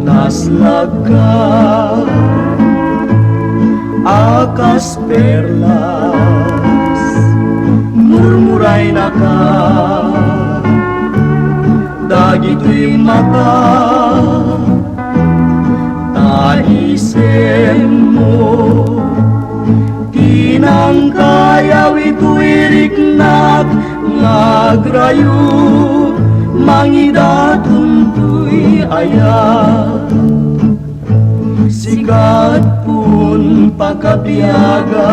Naslaga akas perlas, murmuray na ka, dagito'y mata, taisem mo, tinangkayaw ito'y riknak, ngagrayo, mangidatong to'y ayat. Sikat pun pakabiyaga,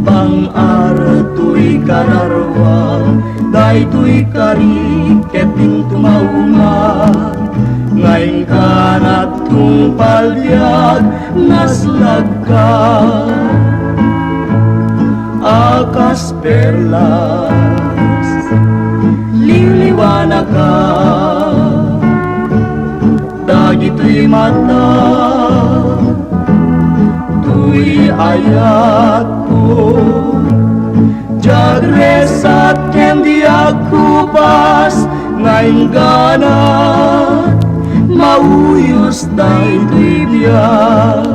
pang-arato'y kararwang, dahito'y kariketing tumauma, ngayon ka na tumpalyag, naslag ka, akas perlas, liliwanag ka, dagito'y mata, tuy ayat ko, jagres at kendi aku pas, ngayon gana, mauyos dahito'y biyak.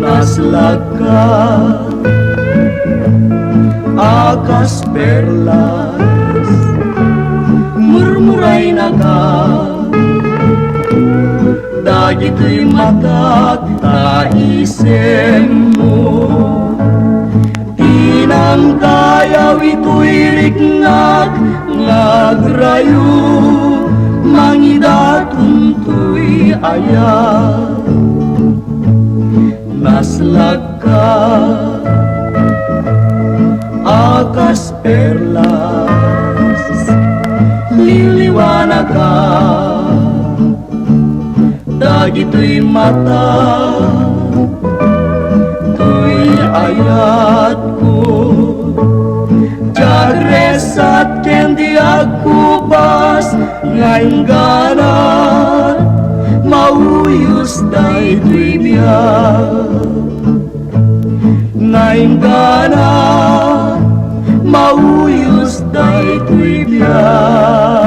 Naslag ka, akas perlas, murmuray na ka, dagito'y mata, taisem mo, tinangkayaw ito'y riknak, ngagrayo, mangidatong to'y ayat. Naslag ka, akas perlas, liliwanag ka, dagito'y mata, to'y ayat ko, jagres at kendi aku pas, ngayon ganan, mauyos dahito'y biyak. Ngayon ganan, mauyos dahito'y biyak.